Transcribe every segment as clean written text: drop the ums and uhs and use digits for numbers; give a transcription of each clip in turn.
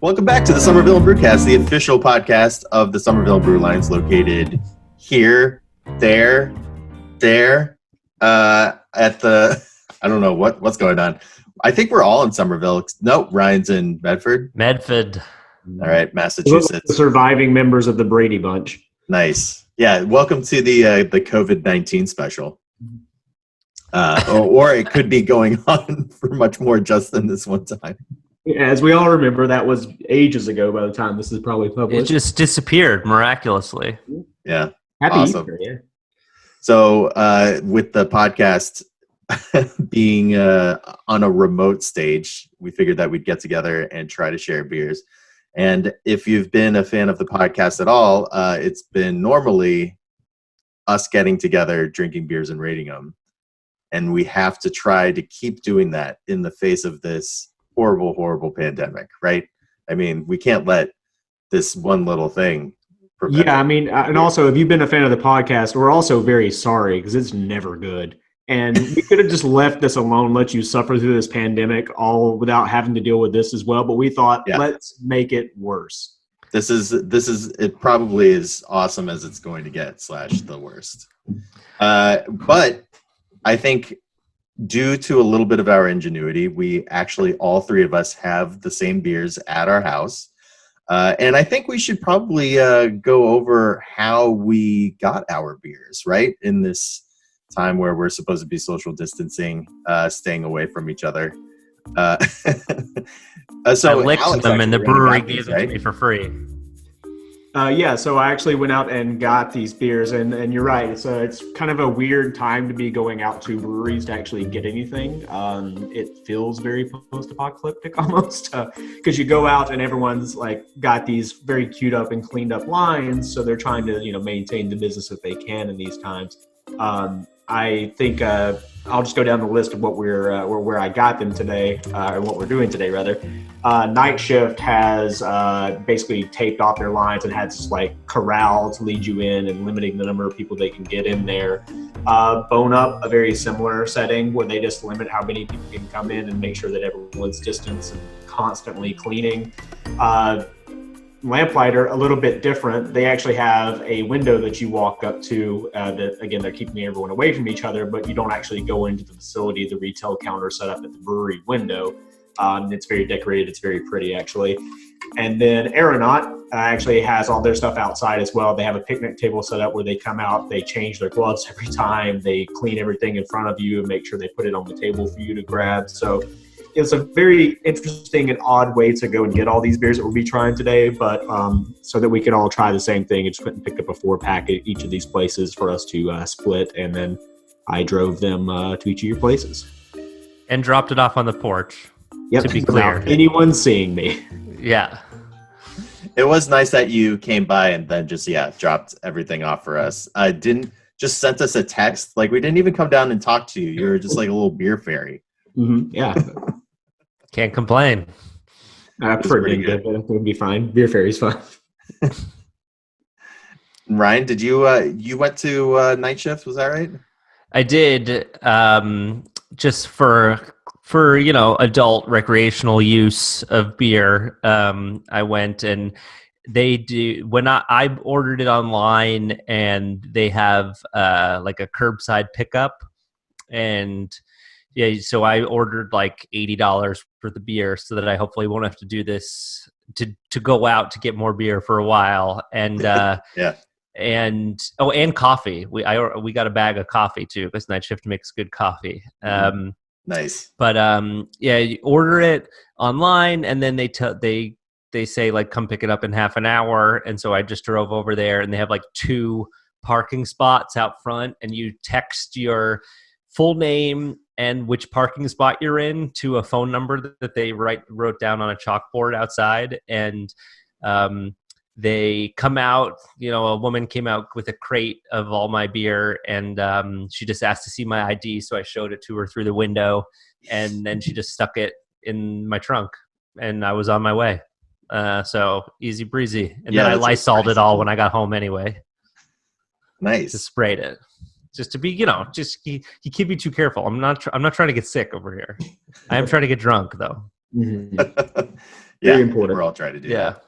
Welcome back to the Somerville Brewcast, the official podcast of the Somerville Brew Lines, located here, there, at the, I don't know what's going on. I think we're all in Somerville. No, Ryan's in Medford. All right, Massachusetts. The surviving members of the Brady Bunch. Nice. Yeah, welcome to the COVID-19 special. Or it could be going on for much more just than this one time. As we all remember, that was ages ago by the time this is probably published. It just disappeared miraculously. Yeah. Happy awesome. Easter, yeah. So with the podcast being on a remote stage, we figured that we'd get together and try to share beers. And if you've been a fan of the podcast at all, it's been normally us getting together, drinking beers and rating them. And we have to try to keep doing that in the face of this horrible pandemic, right? I mean, we can't let this one little thing prevent I mean, and also, if you've been a fan of the podcast, we're also very sorry because it's never good. And we could have just left this alone, let you suffer through this pandemic all without having to deal with this as well. But we thought, let's make it worse. This is it probably as awesome as it's going to get / the worst. But I think due to a little bit of our ingenuity, we actually, all three of us, have the same beers at our house. And I think we should probably go over how we got our beers, right? In this time where we're supposed to be social distancing, staying away from each other. So I licked them and the brewery gave them to me for free. So I actually went out and got these beers, and you're right. It's kind of a weird time to be going out to breweries to actually get anything. It feels very post-apocalyptic almost, because you go out and everyone's like got these very queued up and cleaned up lines, so they're trying to maintain the business that they can in these times. I think I'll just go down the list of what where I got them today, or what we're doing today rather. Night Shift has basically taped off their lines and has like corral to lead you in and limiting the number of people they can get in there. Bone Up, a very similar setting where they just limit how many people can come in and make sure that everyone's distanced and constantly cleaning. Lamplighter, a little bit different. They actually have a window that you walk up to that, again, they're keeping everyone away from each other, but you don't actually go into the facility. The retail counter set up at the brewery window. It's very decorated. It's very pretty, actually. And then Aeronaut actually has all their stuff outside as well. They have a picnic table set up where they come out, they change their gloves every time, they clean everything in front of you and make sure they put it on the table for you to grab. So it's a very interesting and odd way to go and get all these beers that we'll be trying today, but so that we can all try the same thing. I just went and picked up a 4-pack at each of these places for us to split, and then I drove them to each of your places. And dropped it off on the porch, to be clear. Without anyone seeing me. Yeah. It was nice that you came by and then just, dropped everything off for us. Just sent us a text. Like, we didn't even come down and talk to you. You were just like a little beer fairy. Mm-hmm. Yeah. Can't complain. Pretty good. It would be fine. Beer Fairy's fine. Ryan, did you went to Night Shift? Was that right? I did. Just for adult recreational use of beer. I went and they do. When I ordered it online, and they have like a curbside pickup, and so I ordered like $80 for the beer so that I hopefully won't have to do this to go out to get more beer for a while. And and coffee. We got a bag of coffee too, because Night Shift makes good coffee. Nice. But you order it online, and then they say like come pick it up in half an hour. And so I just drove over there, and they have like 2 parking spots out front, and you text your full name and which parking spot you're in to a phone number that they wrote down on a chalkboard outside. And they come out, a woman came out with a crate of all my beer, and she just asked to see my ID. So I showed it to her through the window, and then she just stuck it in my trunk, and I was on my way. So easy breezy. And then I Lysoled it all when I got home anyway. Nice. Just sprayed it. Just to be, you can't be too careful. I'm not trying to get sick over here. I am trying to get drunk though. Mm-hmm. Yeah, Very important. we're all trying to do Yeah. that.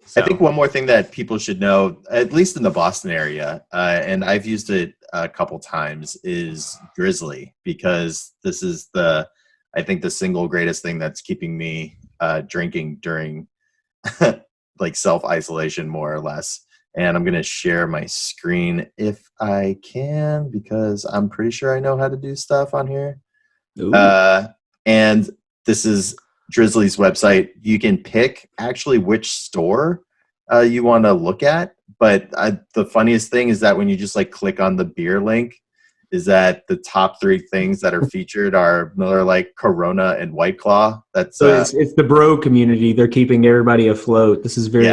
So, I think one more thing that people should know, at least in the Boston area, and I've used it a couple times, is Drizzly, because this is I think the single greatest thing that's keeping me drinking during like self-isolation, more or less. And I'm going to share my screen if I can, because I'm pretty sure I know how to do stuff on here. And this is Drizzly's website. You can pick actually which store you want to look at. But the funniest thing is that when you just like click on the beer link, is that the top 3 things that are featured are Miller Lite, Corona, and White Claw. That's So it's the bro community. They're keeping everybody afloat. This is very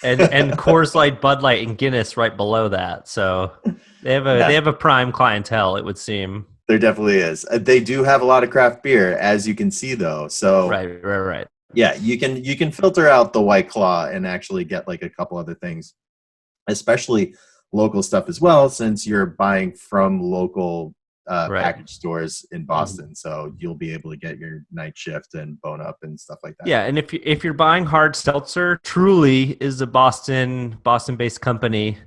and Coors Light, Bud Light, and Guinness right below that. So they have a prime clientele, it would seem. There definitely is. They do have a lot of craft beer, as you can see, though. So right. Yeah, you can filter out the White Claw and actually get like a couple other things, especially local stuff as well, since you're buying from local package stores in Boston. So you'll be able to get your Night Shift and Bone Up and stuff like that. Yeah, and if you're buying hard seltzer, Truly is a Boston-based company.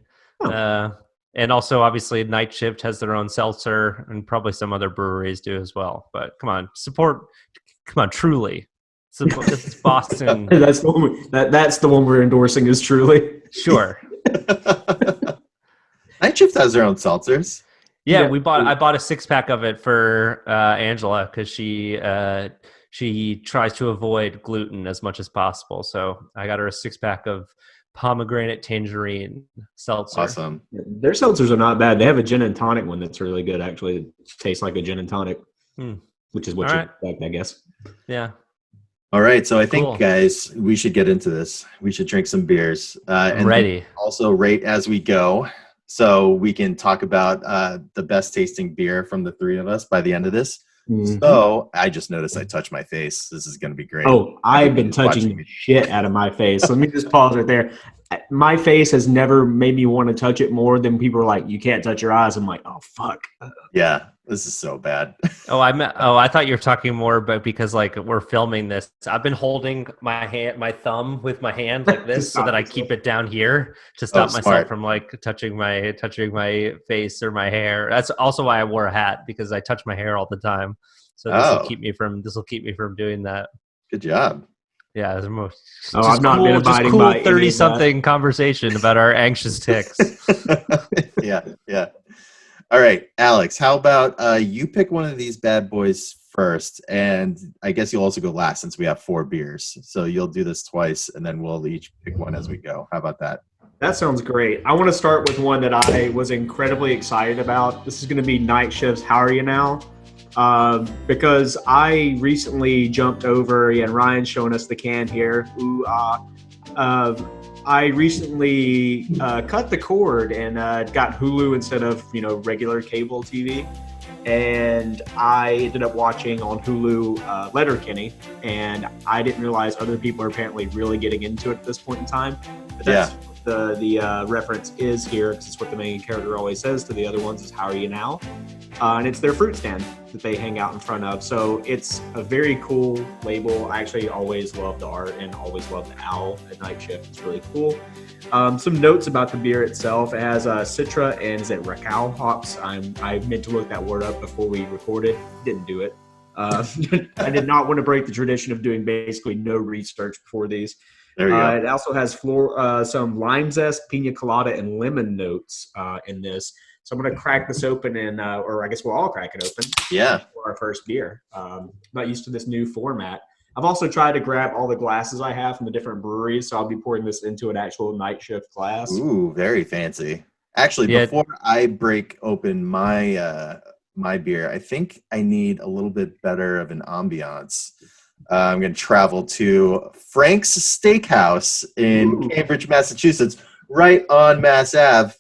And also, obviously, Night Shift has their own seltzer, and probably some other breweries do as well. But come on, Truly. It's Boston. That's the one we're endorsing is Truly. Sure. Night Shift has their own seltzers. Yeah, I bought a 6-pack of it for Angela because she tries to avoid gluten as much as possible. So I got her a 6-pack of pomegranate tangerine seltzer. Awesome. Their seltzers are not bad. They have a gin and tonic one that's really good. Actually, it tastes like a gin and tonic, which is what you expect, I guess. Yeah. All right, so I think, guys, we should get into this. We should drink some beers. And ready. Also rate as we go, so we can talk about the best tasting beer from the 3 of us by the end of this. Mm-hmm. So I just noticed I touched my face. This is going to be great. Oh, I've been touching the shit out of my face. Let me just pause right there. My face has never made me want to touch it more than people are like, you can't touch your eyes. I'm like, oh, fuck. Yeah, this is so bad. I thought you were talking more about because like we're filming this. I've been holding my thumb with my hand like this so that I keep it down here to stop myself from like touching my face or my hair. That's also why I wore a hat, because I touch my hair all the time. So this will keep me from doing that. Good job. Yeah, I've not been abiding by 30-something conversation about our anxious ticks. Yeah. All right, Alex, how about you pick one of these bad boys first, and I guess you'll also go last since we have 4 beers. So you'll do this twice, and then we'll each pick one as we go. How about that? That sounds great. I want to start with one that I was incredibly excited about. This is going to be Night Shift's How Are You Now? Because I recently jumped over, and Ryan's showing us the can here. I recently cut the cord and got Hulu instead of regular cable TV, and I ended up watching on Hulu Letterkenny, and I didn't realize other people are apparently really getting into it at this point in time. But that's what the reference is here, because it's what the main character always says to the other ones is, how are you now? And it's their fruit stand that they hang out in front of. So it's a very cool label. I actually always loved the art and always loved the owl at Night Shift. It's really cool. Some notes about the beer itself. It has Citra and Racal hops. I meant to look that word up before we recorded. Didn't do it. I did not want to break the tradition of doing basically no research before these. There you go. It also has some lime zest, pina colada, and lemon notes in this. So I'm going to crack this open, or I guess we'll all crack it open. Yeah. For our first beer. I'm not used to this new format. I've also tried to grab all the glasses I have from the different breweries, so I'll be pouring this into an actual Night Shift glass. Ooh, very fancy. Actually, before I break open my my beer, I think I need a little bit better of an ambiance. I'm going to travel to Frank's Steakhouse in Cambridge, Massachusetts, right on Mass Ave.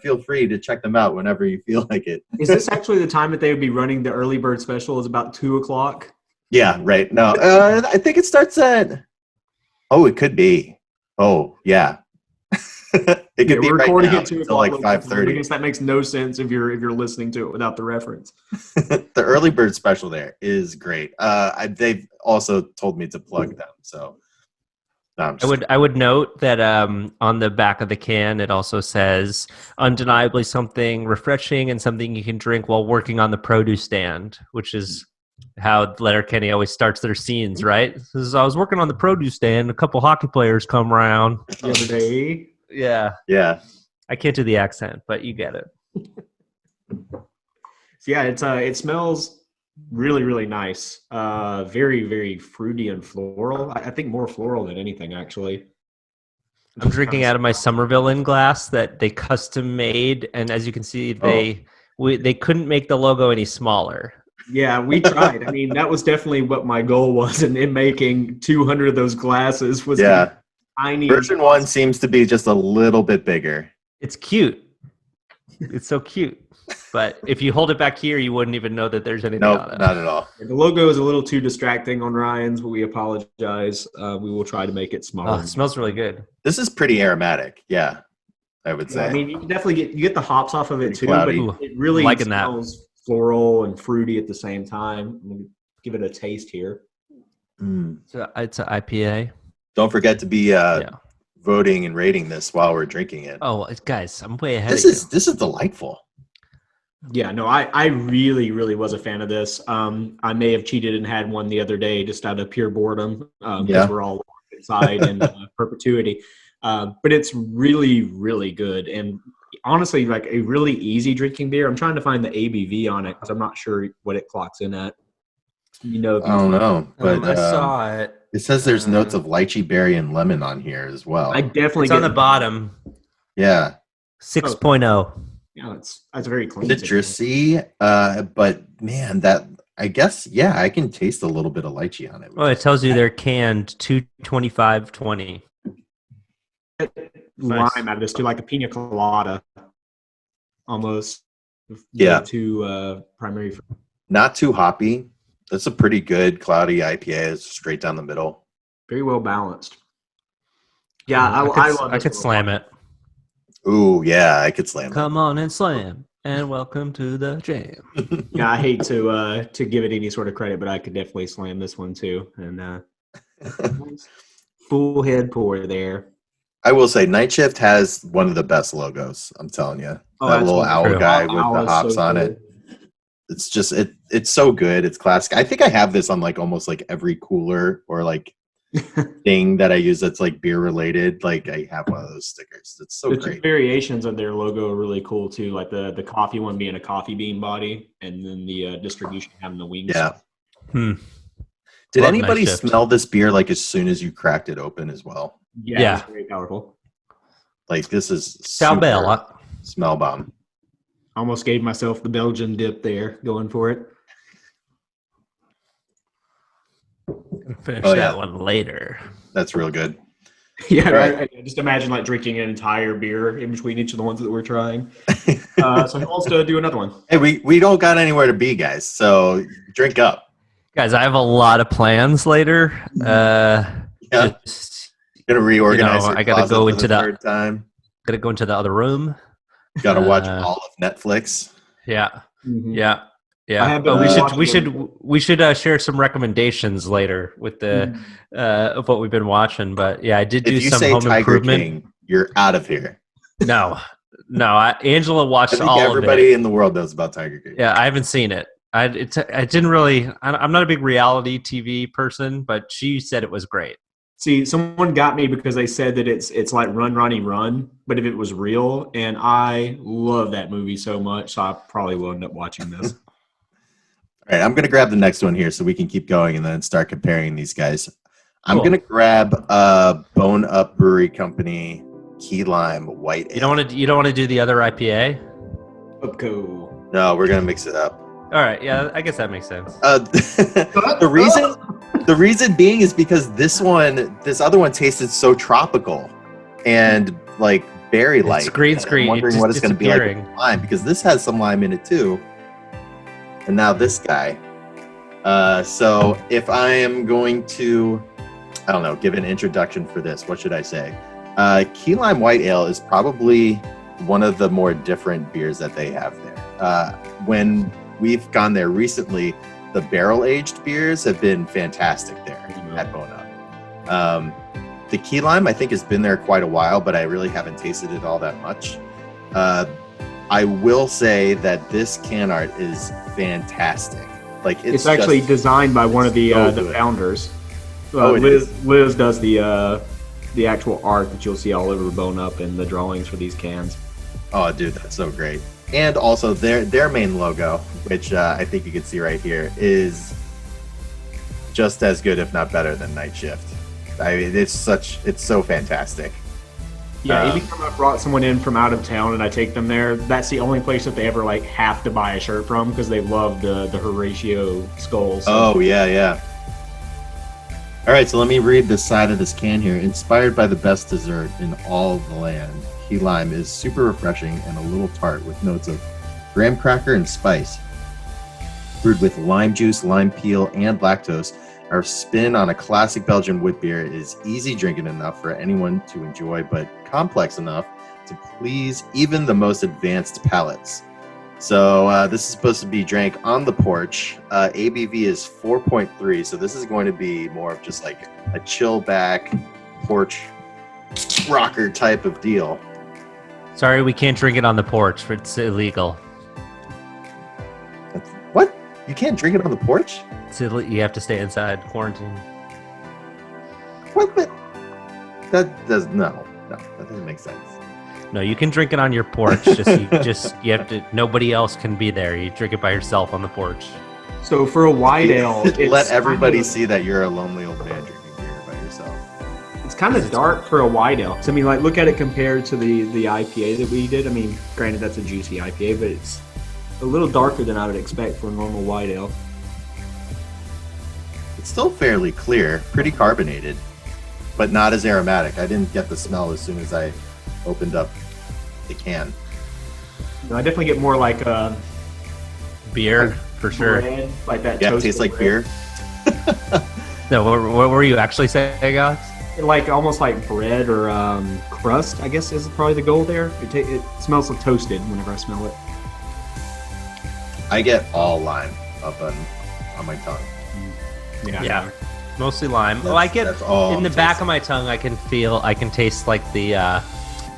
Feel free to check them out whenever you feel like it. Is this actually the time that they would be running the early bird special? Is about 2:00? Yeah, right. No, I think it starts at. Oh, it could be. Oh, yeah. It could be we're right recording now at 2 until o'clock. like local time. I 5:30. guess that makes no sense if you're listening to it without the reference. The early bird special there is great. They've also told me to plug them, so no, I'm just I would note that on the back of the can it also says undeniably something refreshing and something you can drink while working on the produce stand, which is how Letterkenny always starts their scenes, right? This is, I was working on the produce stand, a couple hockey players come around. The other day. Yeah. yeah. I can't do the accent, but you get it. So yeah, it smells really, really nice. Very, very fruity and floral. I think more floral than anything, actually. I'm drinking out of my Somerville in glass that they custom made, and as you can see, they couldn't make the logo any smaller. Yeah, we tried. I mean, that was definitely what my goal was in making 200 of those glasses. Was Yeah. tiny. Version 1 seems to be just a little bit bigger. It's cute. It's so cute. But if you hold it back here, you wouldn't even know that there's anything on it. Not at all. The logo is a little too distracting on Ryan's, but we apologize. We will try to make it smaller. Oh, it smells really good. This is pretty aromatic. Yeah, I would say. I mean, you can definitely get the hops off of it Pretty too, cloudy. but it really Liking that. smells floral and fruity at the same time. I'm gonna give it a taste here. Mm. It's an IPA. Don't forget to be voting and rating this while we're drinking it. Oh, guys, I'm way ahead This of is you. this is delightful. Yeah, no, I really, really was a fan of this. I may have cheated and had one the other day just out of pure boredom because we're all inside in perpetuity. But it's really, really good. And honestly, like a really easy drinking beer. I'm trying to find the ABV on it because I'm not sure what it clocks in at. You know, I don't know, but I saw it. it says there's notes of lychee berry and lemon on here as well. I definitely It's on the bottom. Yeah, 6.0. Yeah, that's very clean. citrusy. But man, that I guess I can taste a little bit of lychee on it. Oh, it tells you they're canned 225.20. Lime out of this too, like a pina colada, almost. Yeah. To primary. Not too hoppy. That's a pretty good cloudy IPA. It's straight down the middle. Very well balanced. Yeah, I love. I could slam it. Ooh, yeah, I could slam Come on and slam, and welcome to the jam. Yeah, I hate to give it any sort of credit, but I could definitely slam this one too. And full head pour there. I will say, Night Shift has one of the best logos. I'm telling you, that little owl true. guy with Owl the is hops so on cool. it. It's just it's so good. It's classic. I think I have this on like almost like every cooler or like thing that I use that's like beer related. Like I have one of those stickers. It's so The great. two variations of their logo are really cool too, like the coffee one being a coffee bean body, and then the distribution having the wings. Yeah. Hmm. Did Love anybody Night Shift. smell this beer like as soon as you cracked it open as well? Yeah, it's very powerful. Like this is Ciao super Bella. smell bomb. Almost gave myself the Belgian dip there, going for it. Finish Oh, that yeah. one later. That's real good. Yeah, Right. I just imagine like drinking an entire beer in between each of the ones that we're trying. So who wants to do another one? Hey, we don't got anywhere to be, guys. So drink up. Guys, I have a lot of plans later. Yeah. Just, Gonna reorganize. You know, your I gotta closet go for into the the- third time. gotta go into the other room. Gotta watch all of Netflix. Yeah, Mhm. yeah, yeah. I have But been we should share some recommendations later with the of what we've been watching. But yeah, I did do If you some say home Tiger improvement. King, you're out of here. No, Angela I watched think all of everybody it. in the world knows about Tiger King. Yeah, I haven't seen it. I didn't really. I'm not a big reality TV person, but she said it was great. See, someone got me because they said that it's like Run, Ronnie, Run, but if it was real, and I love that movie so much, so I probably will end up watching this. All right, I'm gonna grab the next one here so we can keep going and then start comparing these guys. I'm Cool. gonna grab Bone Up Brewery Company Key Lime White Ale. You don't want to do the other IPA? Upco. No, we're gonna mix it up. All right, yeah, I guess that makes sense. The reason being is because this other one tasted so tropical and like berry like. It's green I'm screen. wondering It's what it's going to be like disappearing. with lime, because this has some lime in it too. And now this guy. So if I am going to, I don't know, give an introduction for this, what should I say? Key Lime White Ale is probably one of the more different beers that they have there. When we've gone there recently, the barrel-aged beers have been fantastic there at Bona. The Key Lime, I think, has been there quite a while, but I really haven't tasted it all that much. I will say that this can art is fantastic. Like it's actually designed by one of the founders. Liz does the actual art that you'll see all over Bone Up and the drawings for these cans. Oh, dude, that's so great. And also their main logo, which I think you can see right here, is just as good, if not better, than Night Shift. I mean, it's so fantastic. Yeah, anytime I brought someone in from out of town and I take them there, that's the only place that they ever like have to buy a shirt from because they love the Horatio skulls. Oh yeah. All right, so let me read the side of this can here. Inspired by the best dessert in all the land, Key Lime is super refreshing and a little tart with notes of graham cracker and spice. Brewed with lime juice, lime peel, and lactose, our spin on a classic Belgian wit beer is easy drinking enough for anyone to enjoy, but complex enough to please even the most advanced palates. So this is supposed to be drank on the porch. ABV is 4.3, so this is going to be more of just like a chill back porch rocker type of deal. Sorry, we can't drink it on the porch. It's illegal. What? You can't drink it on the porch? You have to stay inside, quarantine. What? That doesn't make sense. No, you can drink it on your porch. You have to. Nobody else can be there. You drink it by yourself on the porch. So for a white ale, let everybody see that you're a lonely old man drinking beer by yourself. It's kind of dark for a white ale. So, I mean, like, look at it compared to the IPA that we did. I mean, granted, that's a juicy IPA, but it's a little darker than I would expect for a normal white ale. It's still fairly clear, pretty carbonated, but not as aromatic. I didn't get the smell as soon as I opened up the can. No, I definitely get more like beer for sure. Bread, like that. Yeah, it tastes like beer. No, what were you actually saying, Alex? Like almost like bread or crust, I guess is probably the goal there. It smells like toasted whenever I smell it. I get all lime up on my tongue. Yeah. Mostly lime. I get in the back of my tongue. I can taste like the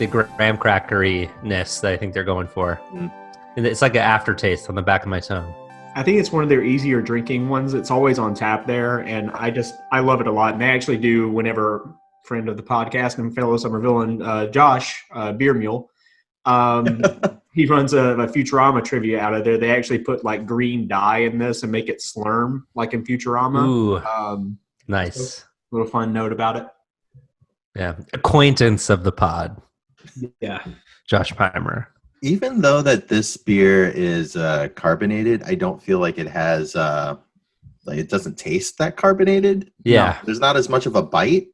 graham crackery-ness that I think they're going for. And it's like an aftertaste on the back of my tongue. I think it's one of their easier drinking ones. It's always on tap there, and I love it a lot. And they actually do, whenever friend of the podcast and fellow summer villain, Josh, Beer Mule, he runs a Futurama trivia out of there. They actually put like green dye in this and make it slurm like in Futurama. Ooh, nice. So little fun note about it. Yeah, acquaintance of the pod. Yeah, Josh Pimer. Even though that this beer is carbonated, I don't feel like it has like it doesn't taste that carbonated. Yeah, no, there's not as much of a bite.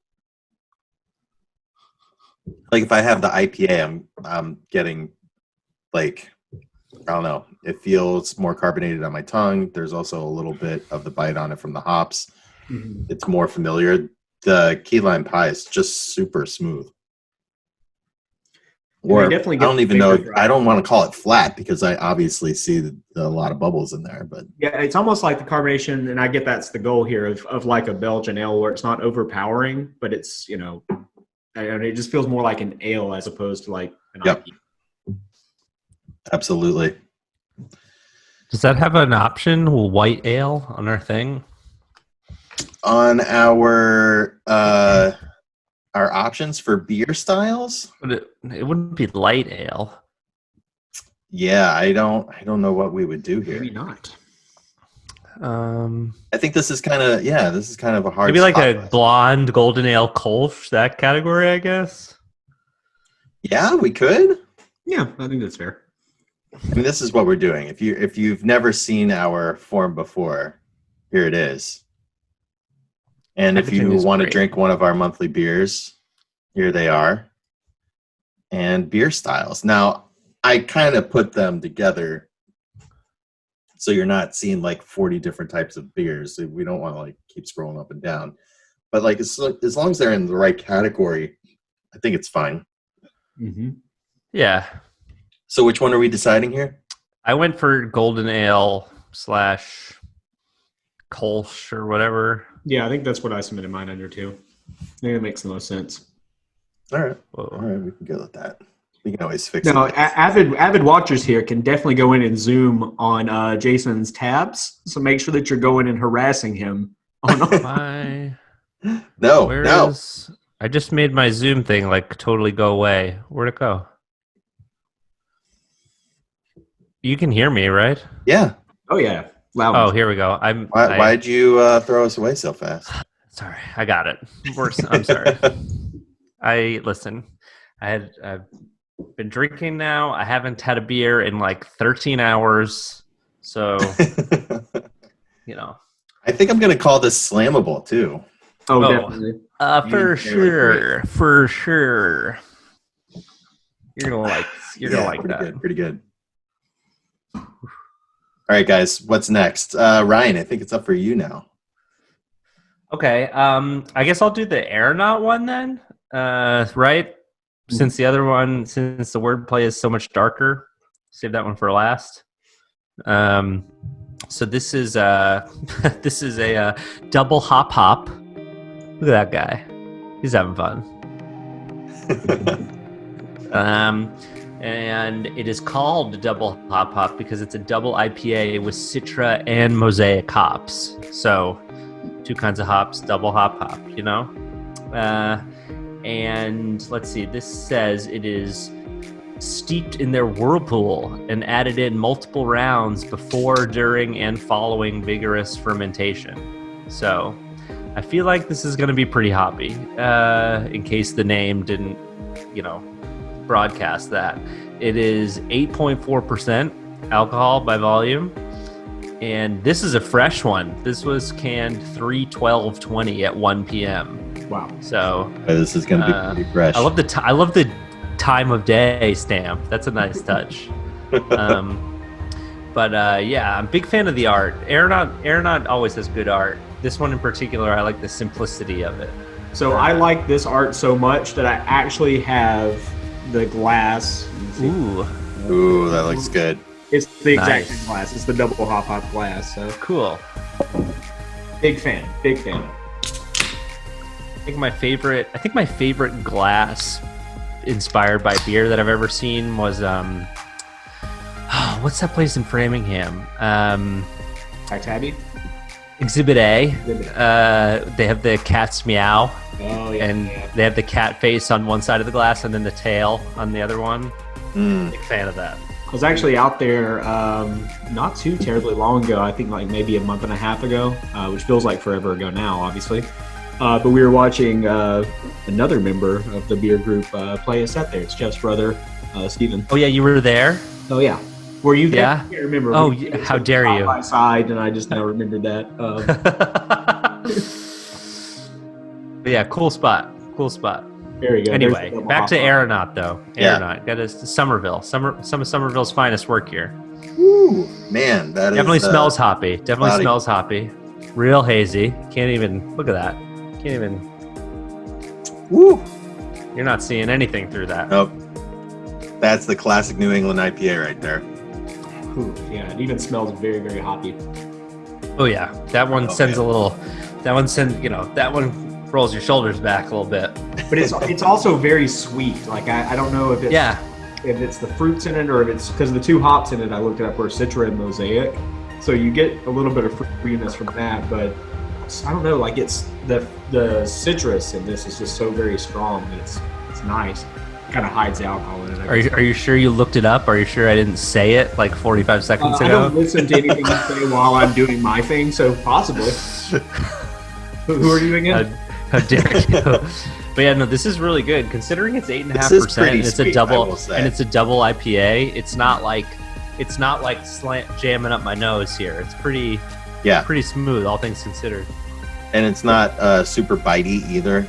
Like if I have the IPA, I'm getting like, I don't know, it feels more carbonated on my tongue. There's also a little bit of the bite on it from the hops. Mm-hmm. It's more familiar. The key lime pie is just super smooth. Or I don't even know. I don't want to call it flat because I obviously see a lot of bubbles in there. But yeah, it's almost like the carbonation, and I get that's the goal here of like a Belgian ale where it's not overpowering, but it's it just feels more like an ale as opposed to like an IPA. Absolutely. Does that have an option, white ale, on our thing? On our options for beer styles? But it wouldn't be light ale. Yeah, I don't know what we would do here. Maybe not. I think this is kind of a hard. Maybe like a blonde golden ale Kolsch, that category, I guess. Yeah, we could. Yeah, I think that's fair. I mean, this is what we're doing. If you've never seen our form before, here it is. And if you want to drink one of our monthly beers, here they are. And beer styles. Now, I kind of put them together so you're not seeing like 40 different types of beers. We don't want to like keep scrolling up and down. But like as long as they're in the right category, I think it's fine. Mm-hmm. Yeah. So which one are we deciding here? I went for golden ale / Kolsch or whatever. Yeah, I think that's what I submitted mine under too. I think it makes the most sense. All right. Whoa. All right, we can go with that. We can always fix Now, it. avid watchers here can definitely go in and zoom on Jason's tabs. So make sure that you're going and harassing him. My No, where no. is I just made my Zoom thing like totally go away. Where'd it go? You can hear me, right? Yeah. Oh yeah, loud. Oh, here we go. Why'd you throw us away so fast? Sorry, I got it. I'm sorry. Listen. I've been drinking now. I haven't had a beer in like 13 hours. So, I think I'm gonna call this slammable too. Oh, definitely. For sure. You're gonna like pretty that. Good, pretty good. All right, guys. What's next? Ryan, I think it's up for you now. Okay. I guess I'll do the aeronaut one then. Right? Since the wordplay is so much darker, save that one for last. So this is a double hop. Look at that guy. He's having fun. And it is called double hop because it's a double IPA with Citra and Mosaic hops. So 2 kinds of hops, double hop, and let's see, this says it is steeped in their whirlpool and added in multiple rounds before, during, and following vigorous fermentation. So I feel like this is going to be pretty hoppy, in case the name didn't, broadcast that. It is 8.4% alcohol by volume. And this is a fresh one. This was canned 3/12/20 at 1 p.m. Wow. So This is going to be pretty fresh. I love the time of day stamp. That's a nice touch. But yeah, I'm a big fan of the art. Aeronaut always has good art. This one in particular, I like the simplicity of it. So I like this art so much that I actually have the glass. Ooh, that looks good. It's the exact Nice. same glass. It's the double hop glass. So cool. big fan. I think my favorite glass inspired by beer that I've ever seen was what's that place in Framingham? Tabby? Exhibit A. They have the cat's meow. Oh yeah. And they have the cat face on one side of the glass and then the tail on the other one. Big fan of that. I was actually out there not too terribly long ago. I think like maybe a month and a half ago, which feels like forever ago now, obviously. But we were watching another member of the beer group play a set there. It's Jeff's brother, Steven. Oh yeah, you were there? Oh yeah. Were you there? Yeah. I can't remember. Oh, how dare you? Side by side, and I just now remembered that. But yeah, cool spot. There you go. Anyway, There's the back to hop. Aeronaut though. Yeah. Aeronaut. Got us to Somerville. Some of Somerville's finest work here. Woo, man, that Definitely is, smells hoppy. Definitely cloudy. smells hoppy. Real hazy. Can't even look at that. Can't even. Woo. You're not seeing anything through that. Nope. That's the classic New England IPA right there. Ooh, yeah, it even smells very, very hoppy. Oh yeah, that one sends yeah. a little. That one sends. That one rolls your shoulders back a little bit. But it's also very sweet. Like I don't know if it's if it's the fruits in it or if it's because the 2 hops in it I looked it up were Citra and Mosaic, so you get a little bit of fruitiness from that. But I don't know, like it's the citrus in this is just so very strong that it's nice. Kind of hides the alcohol in it. Are you sure you looked it up? Are you sure I didn't say it like 45 seconds I ago? don't listen to anything you say while I'm doing my thing, so possibly. Who are you again? How dare you? But yeah, no, this is really good considering it's 8.5% and it's sweet, a double I will say. and it's a double IPA. It's not like jamming up my nose here. It's pretty smooth, all things considered. And it's not super bitey either.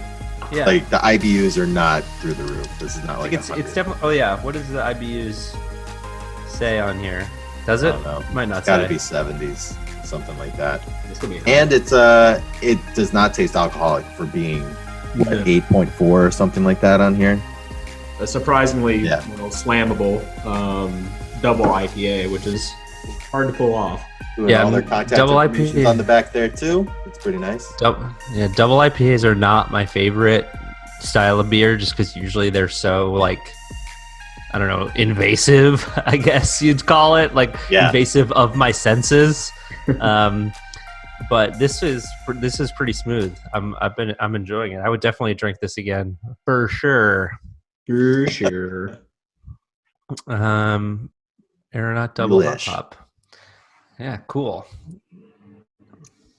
Yeah, Like the IBUs are not through the roof. This is not like it's definitely. Oh yeah, what does the IBUs say on here? Does I it? don't know. Might not It's got to say. be 70s, something like that. This could be And it's it does not taste alcoholic for being what, 8.4 or something like that on here. A surprisingly Yeah. slammable double IPA, which is hard to pull off. Doing Yeah, all their contact double information's IPA. on the back there too. It's pretty nice. Double IPAs are not my favorite style of beer, just because usually they're so like, I don't know, invasive. I guess you'd call it Yeah. invasive of my senses. But this is pretty smooth. I'm enjoying it. I would definitely drink this again for sure. For sure. Aeronaut double hop Delish. hop. Yeah, cool.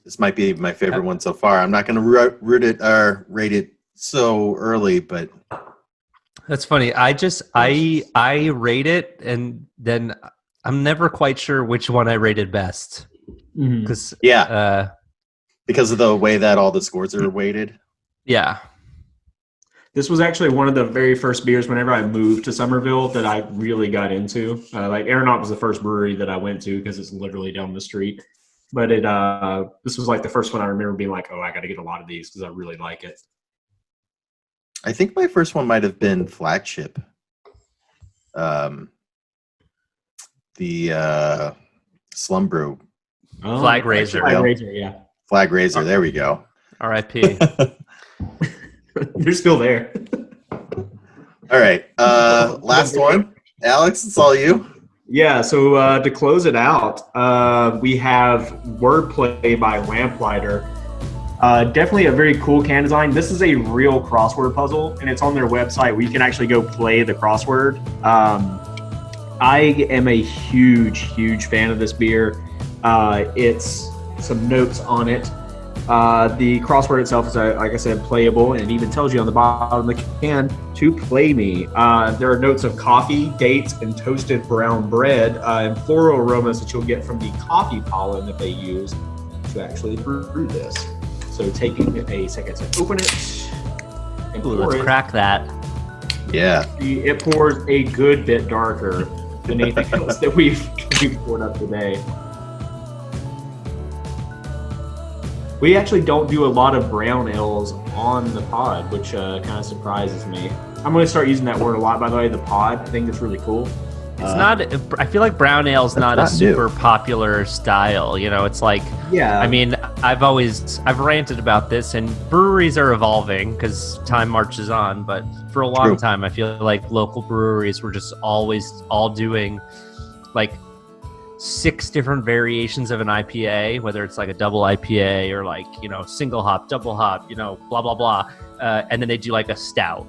This might be my favorite one so far. I'm not going to rate it so early, but That's funny. I rate it, and then I'm never quite sure which one I rated best. Because yeah, because of the way that all the scores are weighted. Yeah. This was actually one of the very first beers whenever I moved to Somerville that I really got into. Like Aeronaut was the first brewery that I went to because it's literally down the street. But this was like the first one I remember being like, oh, I got to get a lot of these because I really like it. I think my first one might have been Flagship. The Slum Brew. Oh, Flag Razor. Flag Razor, yeah. Flag Razor, there we go. R.I.P. They're still there. All right. Last one. Alex, it's all you. Yeah, so to close it out, we have Wordplay by Lamplighter. Definitely a very cool can design. This is a real crossword puzzle, and it's on their website where you can actually go play the crossword. I am a huge fan of this beer. It's some notes on it. The crossword itself is, like I said, playable, and it even tells you on the bottom of the can to play me. There are notes of coffee, dates, and toasted brown bread, and floral aromas that you'll get from the coffee pollen that they use to actually brew this. So taking a second to open it and Ooh, pour let's it, crack that. Yeah. it pours a good bit darker than anything else that we've poured up today. We actually don't do a lot of brown ales on the pod, which kind of surprises me. I'm going to start using that word a lot, by the way, the pod. I think it's really cool. It's not. I feel like brown ale's not a not new. super popular style. You know, it's like. Yeah. I mean, I've ranted about this, and breweries are evolving because time marches on. But for a long True. time, I feel like local breweries were just always all doing like 6 different variations of an IPA, whether it's like a double IPA or like, you know, single hop, double hop, you know, blah blah blah, and then they do like a stout.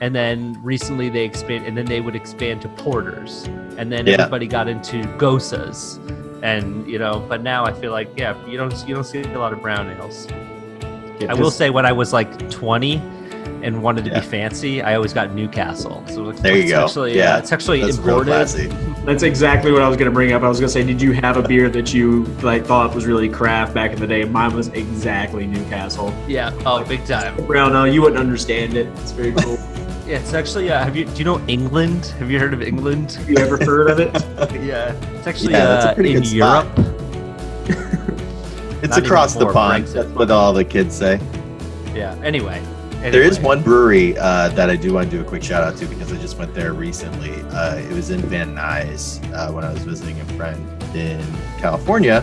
And then recently they would expand to porters, and then everybody got into gosas, and you know. But now I feel like you don't see a lot of brown ales. Yeah, I will say when I was like 20 and wanted to be fancy, I always got Newcastle. So There you go. Actually, Yeah, it's actually that's real imported. classy. That's exactly what I was going to bring up. I was going to say, did you have a beer that you like thought was really craft back in the day? Mine was exactly Newcastle. Yeah. Oh, big time. Brown ale, you wouldn't understand it. It's very cool. Yeah, it's actually. Do you know England? Have you heard of England? Have you ever heard of it? Yeah, it's actually that's a pretty in good spot. Europe. It's Not across even the before pond. Brexit. That's what all the kids say. Yeah. Anyway. There is one brewery that I do want to do a quick shout out to because I just went there recently. It was in Van Nuys when I was visiting a friend in California,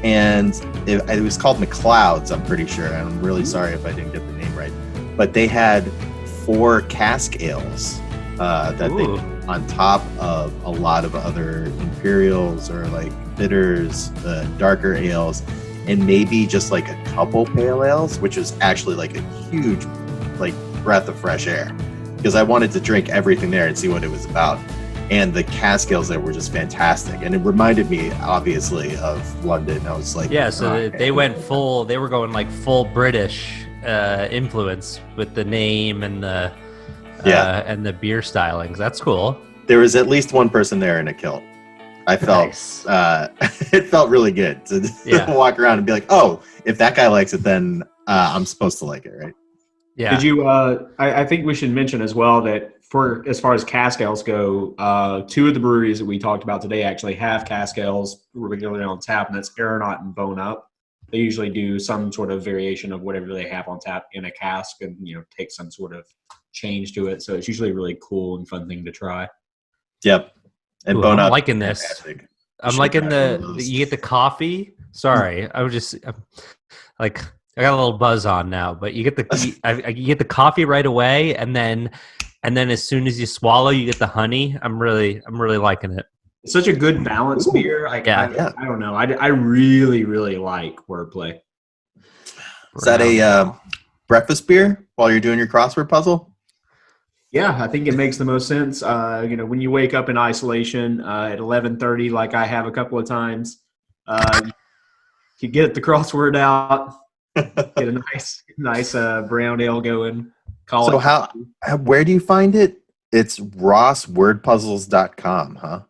and it was called McLeod's, I'm pretty sure. And I'm really sorry if I didn't get the name right. But they had 4 cask ales that they Ooh. put on top of a lot of other imperials or like bitters, darker ales, and maybe just like a couple pale ales, which was actually like a huge like breath of fresh air because I wanted to drink everything there and see what it was about. And the cask ales there were just fantastic, and it reminded me obviously of London. I was like, Yeah, so okay. they went full. They were going like full British influence with the name and the and the beer stylings. That's cool. There was at least one person there in a kilt. I felt Nice. it felt really good to walk around and be like, oh, if that guy likes it, then I'm supposed to like it, right? Yeah. Did you? I think we should mention as well that for as far as cask ales go, 2 of the breweries that we talked about today actually have cask ales regularly on tap, and that's Aeronaut and Bone Up. They usually do some sort of variation of whatever they have on tap in a cask, and take some sort of change to it. So it's usually a really cool and fun thing to try. Yep. And Ooh, Bone I'm Up liking is this. fantastic. You I'm should liking try one of those. you get the coffee. Sorry, like I got a little buzz on now, but you get you get the coffee right away, and then as soon as you swallow, you get the honey. I'm really liking it. It's such a good balanced Ooh. beer. Like Yeah. I don't know. I really really like wordplay. Is that a breakfast beer while you're doing your crossword puzzle? Yeah, I think it makes the most sense. When you wake up in isolation at 11:30, like I have a couple of times, you get the crossword out, get a nice brown ale going. So where do you find it? It's rosswordpuzzles.com, huh?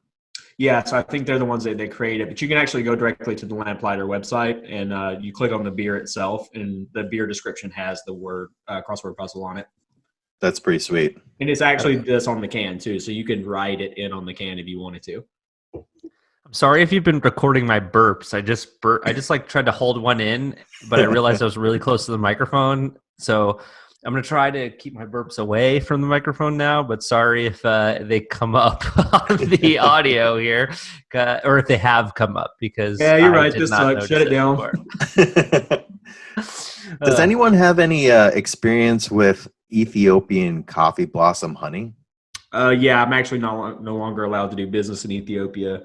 Yeah, so I think they're the ones that they created, but you can actually go directly to the Lamplighter website and you click on the beer itself, and the beer description has the word crossword puzzle on it. That's pretty sweet. And it's actually this on the can too, so you could write it in on the can if you wanted to. I'm sorry if you've been recording my burps. I just like tried to hold one in, but I realized I was really close to the microphone. So I'm going to try to keep my burps away from the microphone now, but sorry if they come up on the audio here, or if they have come up, because Yeah, you're right. did This not sucks. Shut it down. Does anyone have any experience with Ethiopian coffee blossom honey? Yeah, I'm actually no longer allowed to do business in Ethiopia.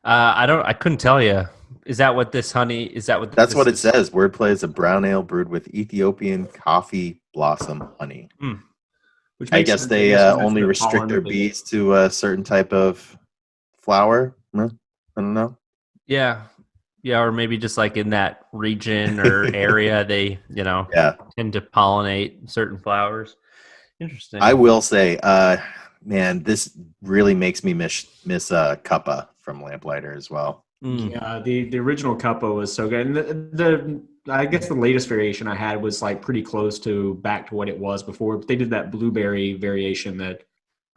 I couldn't tell you. Is that what this honey? That's what it says. Wordplay is a brown ale brewed with Ethiopian coffee blossom honey. Which I guess they only restrict their bees to a certain type of flower. I don't know. Yeah, or maybe just like in that region or area, they tend to pollinate certain flowers. Interesting. I will say, man, this really makes me miss Cuppa from Lamplighter as well. Yeah, the original Cuppa was so good, and the I guess the latest variation I had was like pretty close to back to what it was before. But they did that blueberry variation that.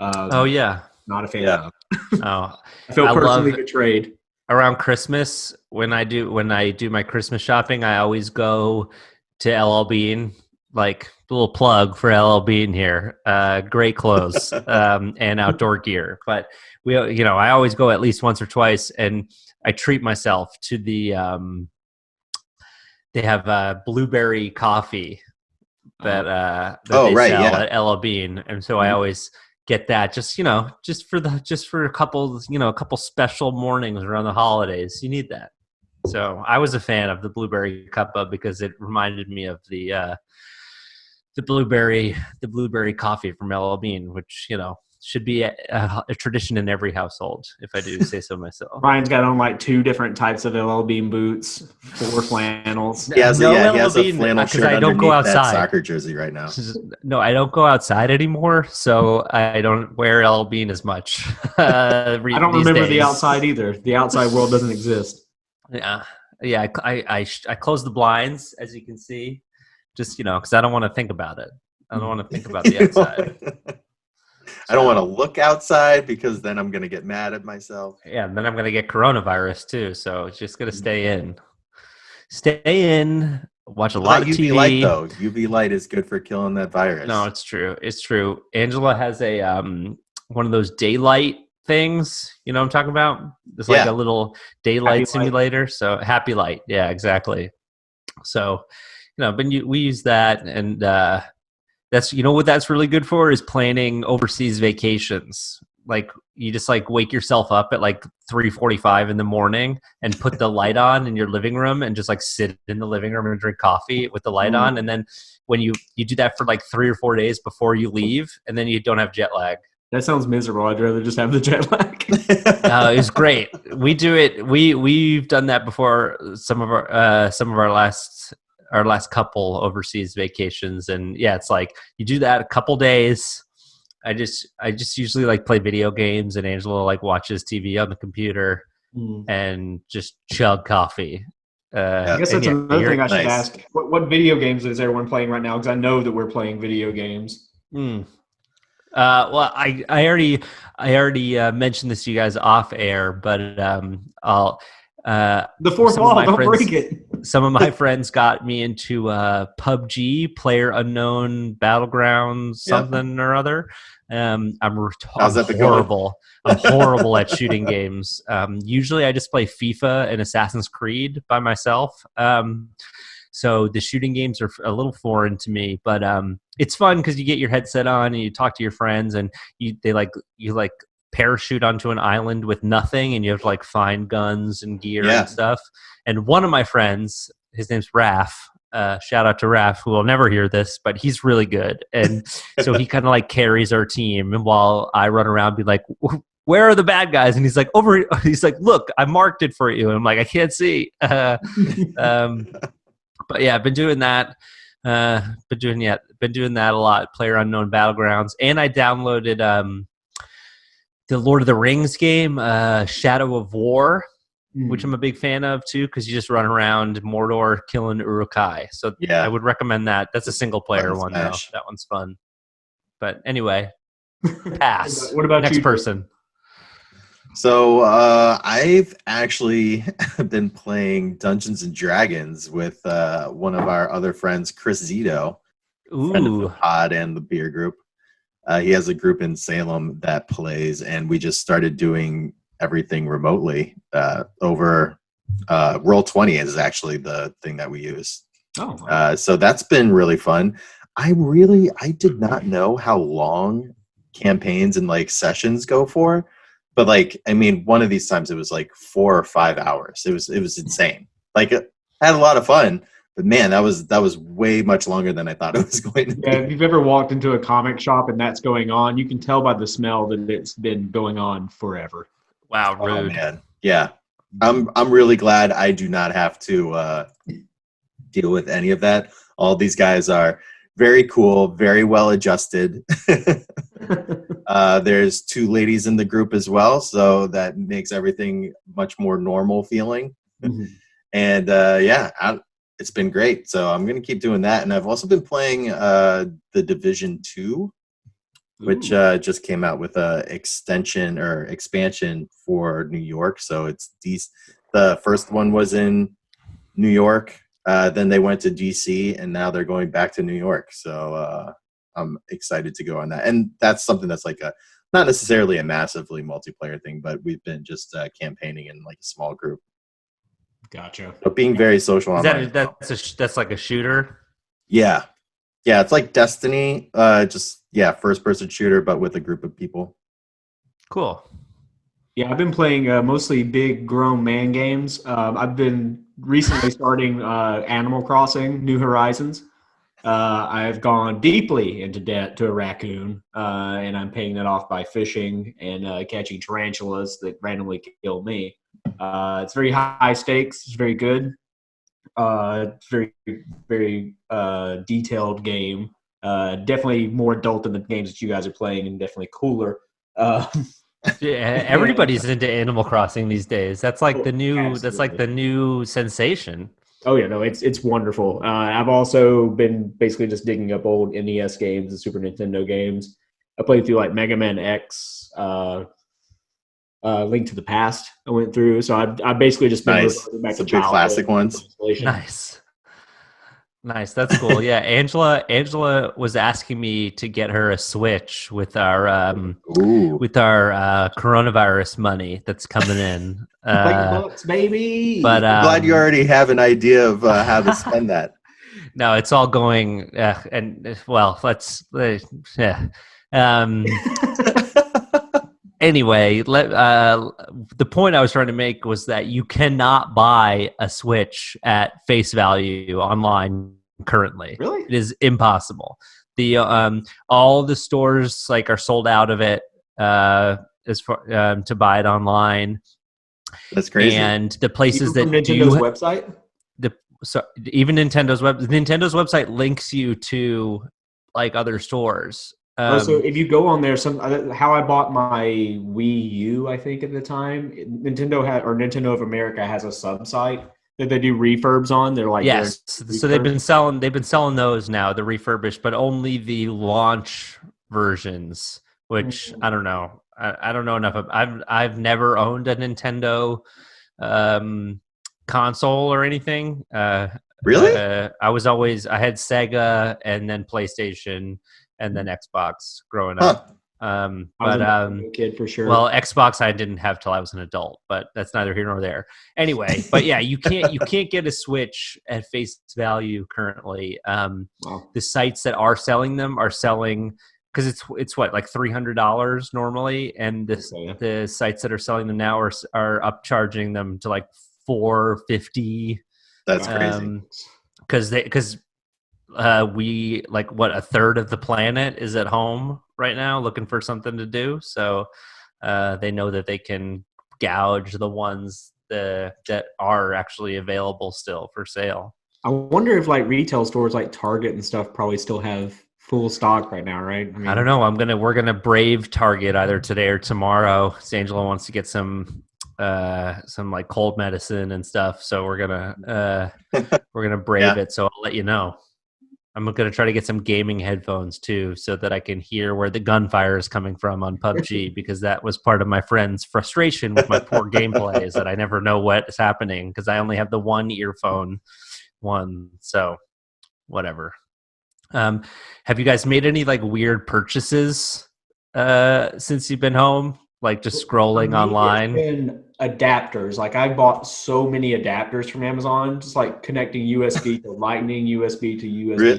Oh yeah, not a fan of. Oh, I feel personally betrayed. Around Christmas, when I do my Christmas shopping, I always go to LL Bean. Like a little plug for LL Bean here. Great clothes and outdoor gear. But I always go at least once or twice, and I treat myself to the. They have blueberry coffee that they sell at LL Bean, and so I always get that just for a couple special mornings around the holidays. You need that. So I was a fan of the blueberry cuppa because it reminded me of the blueberry coffee from LL Bean, which should be a tradition in every household, if I do say so myself. Ryan's got on like 2 different types of LL Bean boots, 4 flannels. He has a flannel shirt I don't go outside. That soccer jersey right now. No, I don't go outside anymore, so I don't wear LL Bean as much. I don't remember the outside either. The outside world doesn't exist. Yeah. I close the blinds, as you can see, just because I don't want to think about it. I don't want to think about the outside. I don't want to look outside because then I'm going to get mad at myself. Yeah, and then I'm going to get coronavirus too. So it's just going to stay in. Stay in. Watch a lot of UV TV. Light though. UV light is good for killing that virus. No, it's true. It's true. Angela has a one of those daylight things. You know what I'm talking about? It's like a little daylight Happy simulator. Light. So Happy Light. Yeah, exactly. So we use that, and that's what that's really good for is planning overseas vacations. Like you just like wake yourself up at like 3:45 in the morning and put the light on in your living room and just like sit in the living room and drink coffee with the light on. And then when you do that for like 3 or 4 days before you leave, and then you don't have jet lag. That sounds miserable. I'd rather just have the jet lag. It was great. We do it. We've done that before some of our last couple overseas vacations, and it's like you do that a couple days. I just usually like play video games, and Angela like watches TV on the computer and just chug coffee. I guess that's another thing I should ask. What video games is everyone playing right now? Because I know that we're playing video games. Well, I already mentioned this to you guys off air, but The fourth some of wall, my don't friends, break it. some of my friends got me into PUBG, Player Unknown Battlegrounds, Yep. something or other. I'm How's that been going? horrible. I'm horrible at shooting games. Usually, I just play FIFA and Assassin's Creed by myself. So the shooting games are a little foreign to me, but it's fun because you get your headset on and you talk to your friends, and you parachute onto an island with nothing, and you have to like find guns and gear Yeah. and stuff. And one of my friends, his name's Raph. Shout out to Raph, who will never hear this, but he's really good. And so he kind of like carries our team, and while I run around, be like, "Where are the bad guys?" And he's like, "Over." He's like, "Look, I marked it for you." And I'm like, "I can't see." But yeah, I've been doing that. Been doing that a lot. Player Unknown Battlegrounds, and I downloaded the Lord of the Rings game, Shadow of War, which I'm a big fan of too, because you just run around Mordor killing Uruk-hai. So Yeah. I would recommend that. That's a single player Button one smash. though. That one's fun. But anyway, pass. What about Next you, person? So I've actually been playing Dungeons and Dragons with one of our other friends, Chris Zito, friend of the Ooh, pod and the beer group. He has a group in Salem that plays, and we just started doing everything remotely over Roll20 is actually the thing that we use. Oh, wow. So that's been really fun. I did not know how long campaigns and like sessions go for, but like, I mean, one of these times it was like 4 or 5 hours. It was insane. Like I had a lot of fun, but man, that was way much longer than I thought it was going to be. Yeah, if you've ever walked into a comic shop and that's going on, you can tell by the smell that it's been going on forever. wow, Oh rude. man. Yeah. I'm really glad I do not have to deal with any of that. All these guys are very cool, very well adjusted. There's 2 ladies in the group as well, so that makes everything much more normal feeling. And it's been great. So I'm going to keep doing that. And I've also been playing the Division 2, which just came out with a extension or expansion for New York. So it's the first one was in New York. Then they went to DC, and now they're going back to New York. So I'm excited to go on that. And that's something that's like not necessarily a massively multiplayer thing, but we've been just campaigning in like a small group. Gotcha. But being very social online. That's like a shooter? Yeah. Yeah, it's like Destiny, first person shooter, but with a group of people. Cool. Yeah, I've been playing mostly big grown man games. I've been recently starting Animal Crossing: New Horizons. I've gone deeply into debt to a raccoon, and I'm paying that off by fishing and catching tarantulas that randomly kill me. It's very high stakes. It's very good. It's very, very detailed game. Definitely more adult than the games that you guys are playing, and definitely cooler. Yeah, everybody's into Animal Crossing these days. That's like the new. Absolutely. That's like the new sensation. Oh yeah, no, it's wonderful. I've also been basically just digging up old NES games and Super Nintendo games. I played through like Mega Man X, Link to the Past. I went through, so I've basically just been Nice. reverting back Some to good childhood classic ones. Nice. That's cool. Yeah, Angela was asking me to get her a Switch with our coronavirus money that's coming in. $20, baby. But I'm glad you already have an idea of how to spend that. No, it's all going Anyway, the point I was trying to make was that you cannot buy a Switch at face value online currently. Really? It is impossible. The all the stores like are sold out of it as far to buy it online. That's crazy. And the places Even that from Nintendo's website. Even Nintendo's website links you to like other stores. So if you go on there, how I bought my Wii U, I think at the time, Nintendo of America has a sub site that they do refurbs on. They're like, yes, so they've been selling those now, the refurbished, but only the launch versions. Which I don't know. I don't know enough. I've never owned a Nintendo console or anything. Really? I had Sega and then PlayStation and then Xbox growing Huh. up. I was But a Nintendo kid for sure. well, Xbox I didn't have till I was an adult, but that's neither here nor there. Anyway, but yeah, you can't get a Switch at face value currently. Wow. The sites that are selling them are selling because it's what, like $300 normally, and the sites that are selling them now are upcharging them to like $450. That's crazy. Because we, like, what, a third of the planet is at home right now looking for something to do, so they know that they can gouge the ones that are actually available still for sale. I wonder if like retail stores like Target and stuff probably still have full stock right now, right? I don't know. We're gonna brave Target either today or tomorrow. Angela wants to get some like cold medicine and stuff, so we're gonna brave it. So I'll let you know. I'm going to try to get some gaming headphones too, so that I can hear where the gunfire is coming from on PUBG, because that was part of my friend's frustration with my poor gameplay, is that I never know what is happening because I only have the one earphone one. So whatever. Have you guys made any like weird purchases since you've been home? Like just For scrolling me, it's online? been adapters. Like I bought so many adapters from Amazon, just like connecting USB to Lightning, USB to USB.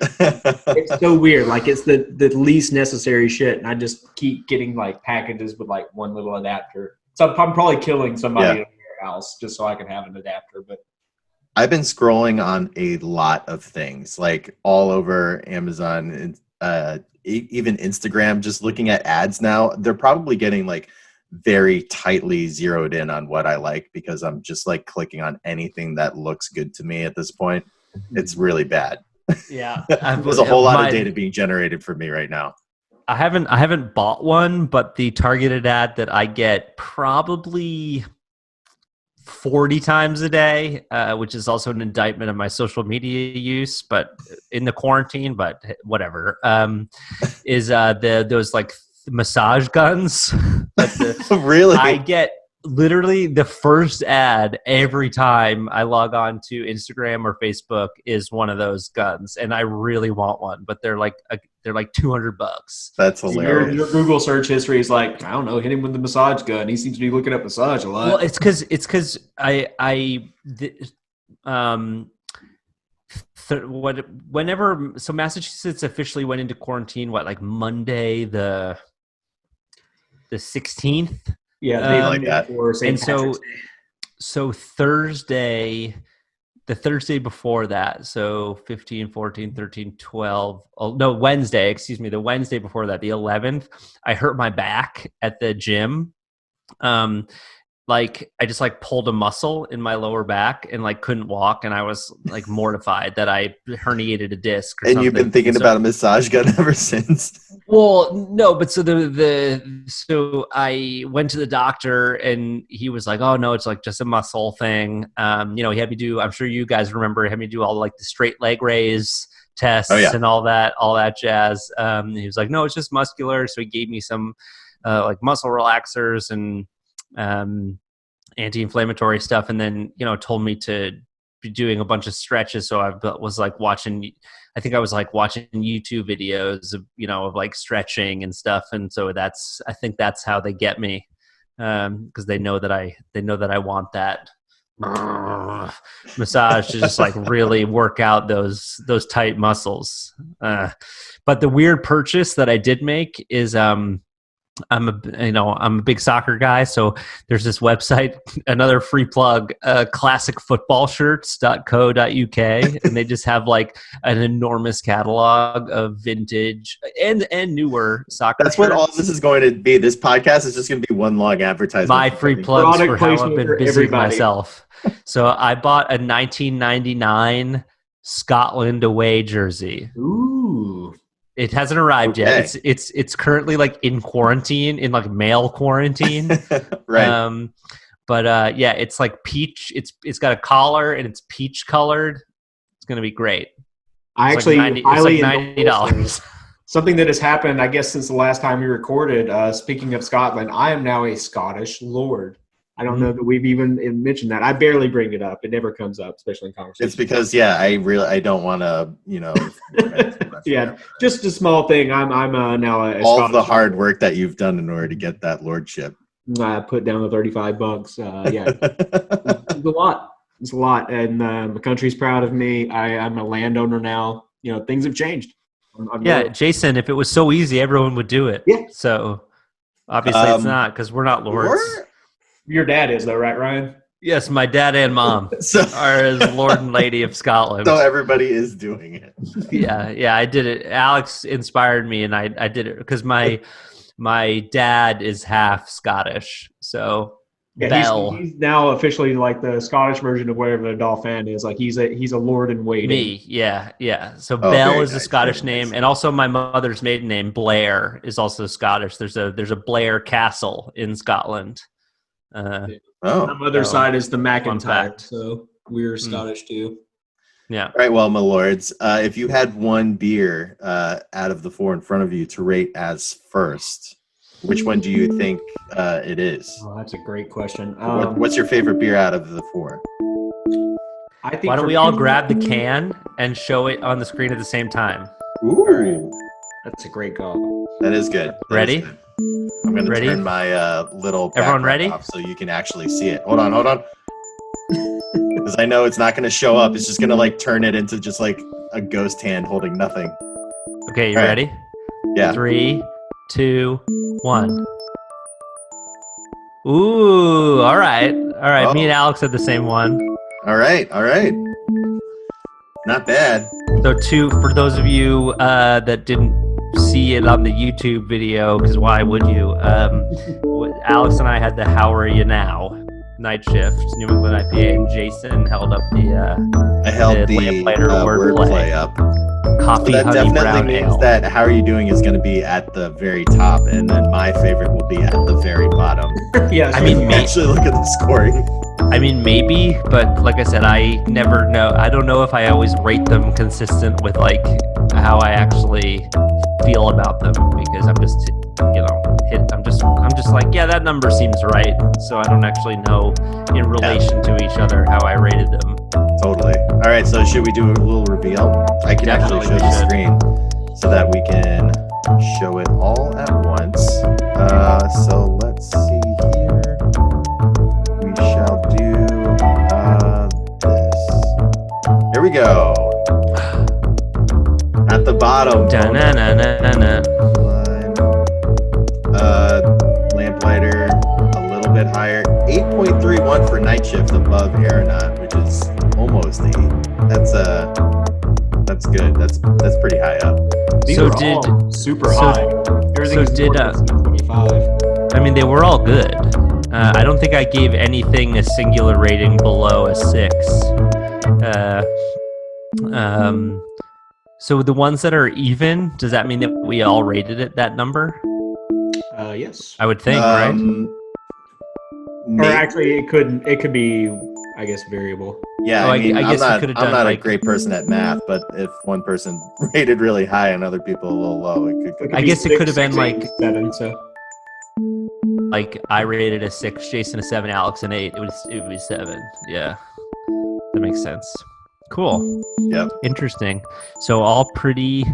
It's so weird. Like it's the least necessary shit, and I just keep getting like packages with like one little adapter. So I'm probably killing somebody Yeah. in their house just so I can have an adapter. But I've been scrolling on a lot of things, like all over Amazon and even Instagram, just looking at ads now. They're probably getting like very tightly zeroed in on what I like, because I'm just like clicking on anything that looks good to me at this point. It's really bad. Yeah, There's a whole lot of data being generated for me right now. I haven't bought one, but the targeted ad that I get probably 40 times a day, which is also an indictment of my social media use, but in the quarantine, but whatever, is those like massage guns. Really? I get literally the first ad every time I log on to Instagram or Facebook is one of those guns, and I really want one, but they're like $200. That's your hilarious. Google search history is like, I don't know, hit him with the massage gun. He seems to be looking up massage a lot. Well, it's because whenever, so Massachusetts officially went into quarantine, what, like Monday the 16th? Yeah, Something like that. before St. And Patrick's Day. so Thursday, the Thursday before that, so 15, 14, 13, 12, oh, no, Wednesday, excuse me, the Wednesday before that, the 11th, I hurt my back at the gym. Like I just like pulled a muscle in my lower back and like couldn't walk, and I was like mortified that I herniated a disc or something. And you've been thinking about a massage gun ever since? Well, no, but so so I went to the doctor and he was like, "Oh no, it's like just a muscle thing." He had me do. I'm sure you guys remember, he had me do all like the straight leg raise tests and all that jazz. He was like, "No, it's just muscular." So he gave me some like muscle relaxers and anti-inflammatory stuff, and then told me to be doing a bunch of stretches. So I was like watching. I think I was like watching YouTube videos of like stretching and stuff, and so I think that's how they get me, because they know that I want that massage to just like really work out those tight muscles. But the weird purchase that I did make is I'm a big soccer guy, so there's this website, another free plug, classicfootballshirts.co.uk, and they just have like an enormous catalog of vintage and newer soccer That's what shirts. all this is going to be. This podcast is just going to be one long advertisement. My free plugs for how I've been busy everybody. myself. So I bought a 1999 Scotland away jersey. Ooh. It hasn't arrived yet. It's currently like in quarantine, in like mail quarantine. Right. But yeah, it's like peach. It's got a collar and it's peach colored. It's gonna be great. I it's actually like highly $90. Something that has happened, I guess, since the last time we recorded. Speaking of Scotland, I am now a Scottish lord. I don't know that we've even mentioned that. I barely bring it up. It never comes up, especially in conversation. It's because I don't want to spend too much yeah, just a small thing. I'm now a all Scottish the hard work that you've done in order to get that lordship. I put down the $35. Yeah, it's a lot. It's a lot, and the country's proud of me. I'm a landowner now. Things have changed. Jason, if it was so easy, everyone would do it. Yeah. So obviously it's not, because we're not lords. Your dad is, though, right, Ryan? Yes, my dad and mom are as Lord and Lady of Scotland. So everybody is doing it. Yeah, I did it. Alex inspired me, and I did it because my dad is half Scottish. So yeah, Bell, he's now officially like the Scottish version of whatever the Dauphin is. Like he's a lord in waiting. Me, yeah. So Bell is a Scottish name, nice. and also my mother's maiden name Blair is also Scottish. There's a Blair Castle in Scotland. My mother's side is the McIntyre, fact. so we're Scottish too. Yeah. All right, well, my lords, if you had one beer out of the 4 in front of you to rate as first, which one do you think it is? Oh, that's a great question. What's your favorite beer out of the 4? I think Why don't we all grab the can and show it on the screen at the same time? Ooh, that's a great call. that is good. Ready? I'm going to Ready? turn my little Everyone background ready? off so you can actually see it. Hold on. Because I know it's not going to show up. It's just going to like turn it into just like a ghost hand holding nothing. Okay, you All right. ready? Yeah. 3, 2, 1. Ooh, all right. Oh. Me and Alex had the same one. All right. Not bad. So for those of you that didn't see it on the YouTube video, because why would you? Alex and I had the How Are You Now night shift, New England IPA, and Jason held up I held the Lamplighter wordplay up. Coffee, So that honey, definitely brown means ale. that How Are You Doing is going to be at the very top, and then my favorite will be at the very bottom. Yeah, I mean, Actually, look at the scoring. I mean, maybe, but like I said, I never know. I don't know if I always rate them consistent with like how I actually feel about them, because I'm just, I'm just like, yeah, that number seems right. So I don't actually know in relation to each other how I rated them. Totally. All right, so should we do a little reveal? I can actually show the screen so that we can show it all at once. So let's see here. We shall do this. Here we go. At the bottom. Lamplighter a little bit higher. 8.31 for night shift above Aeronaut, which is almost 8. That's good. That's pretty high up. These are all super high. Everything is more than 725. I mean, they were all good. I don't think I gave anything a singular rating below a 6. So the ones that are even, does that mean that we all rated it that number? Yes. I would think, right? Or actually, it could be, I guess, variable. Yeah, I guess you could have done. I'm not like, a great person at math, but if one person rated really high and other people a little low, it could. I guess it could have been like 7. So, like I rated a 6, Jason a 7, Alex an 8. It would be 7. Yeah, that makes sense. Cool. Yep. Interesting. So all pretty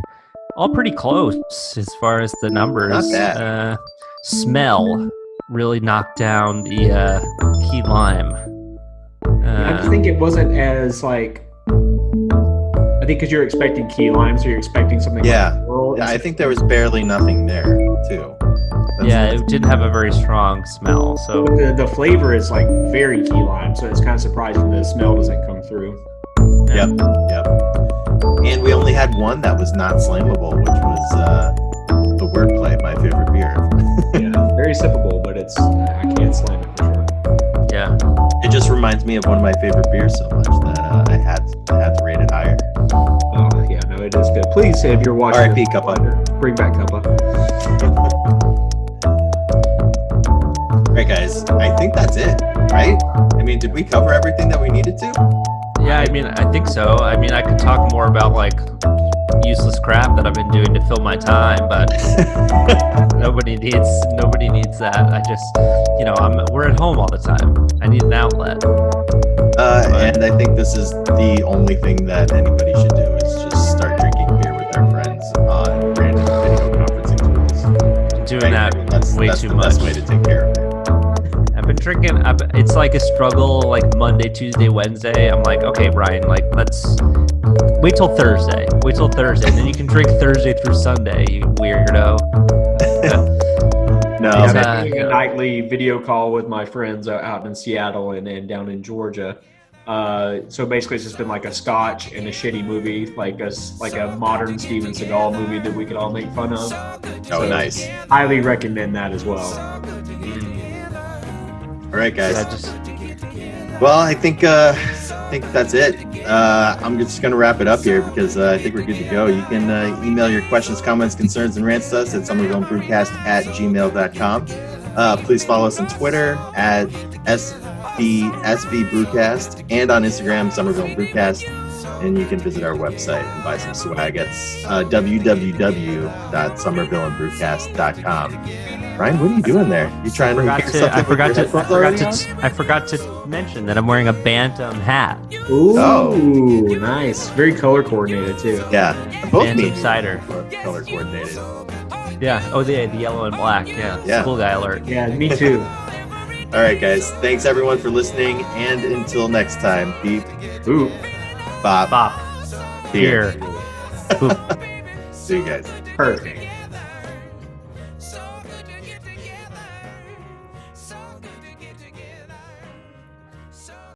close as far as the numbers. Not bad. Smell really knocked down the key lime. I just think it wasn't as like. I think because you're expecting key lime, so you're expecting something. Yeah. Like the world. Yeah, I think there was barely nothing there too. It didn't have a very strong smell. So the flavor is like very key lime, so it's kind of surprising the smell doesn't come through. Yep. And we only had one that was not slammable, which was the wordplay, my favorite beer. Yeah, very sippable, but I can't slam it for sure. Yeah. It just reminds me of one of my favorite beers so much that I had to rate it higher. Oh yeah, no, it is good. Please, if you're watching, R.I.P. Cuppa. Bring back Cuppa. All right, guys. I think that's it, right? I mean, did we cover everything that we needed to? Yeah, I mean, I think so. I mean, I could talk more about like useless crap that I've been doing to fill my time, but nobody needs that. I just, we're at home all the time. I need an outlet. And I think this is the only thing that anybody should do is just start drinking beer with their friends on random video conferencing tools. Doing that way that's too the much. best way to take care of it. I've been drinking. It's like a struggle. Like Monday, Tuesday, Wednesday. I'm like, okay, Brian. Like, let's wait till Thursday. Wait till Thursday, and then you can drink Thursday through Sunday. You weirdo. No, I've man. been doing a nightly video call with my friends out in Seattle and down in Georgia. So basically, it's just been like a scotch and a shitty movie, like a modern Steven Seagal movie that we could all make fun of. Oh, nice. Highly recommend that as well. All right, guys. Yeah, Well, I think that's it. I'm just going to wrap it up here because I think we're good to go. You can email your questions, comments, concerns, and rants to us at summervillebrewcast@gmail.com. Please follow us on Twitter at SB Brewcast and on Instagram, Somerville Brewcast. And you can visit our website and buy some swag at www.somervillebrewcast.com. Ryan, what are you doing there? You trying to hear something? I forgot to mention that I'm wearing a Bantam hat. Ooh, nice. Very color coordinated too. Yeah, both Bantam mean cider. color coordinated. Yeah. Oh, the yellow and black. Yeah. Yeah. School guy alert. Yeah, me too. All right, guys. Thanks everyone for listening, and until next time, beep, Ooh. bop, Bop. beer. Beer. Boop. See you guys. Perfect.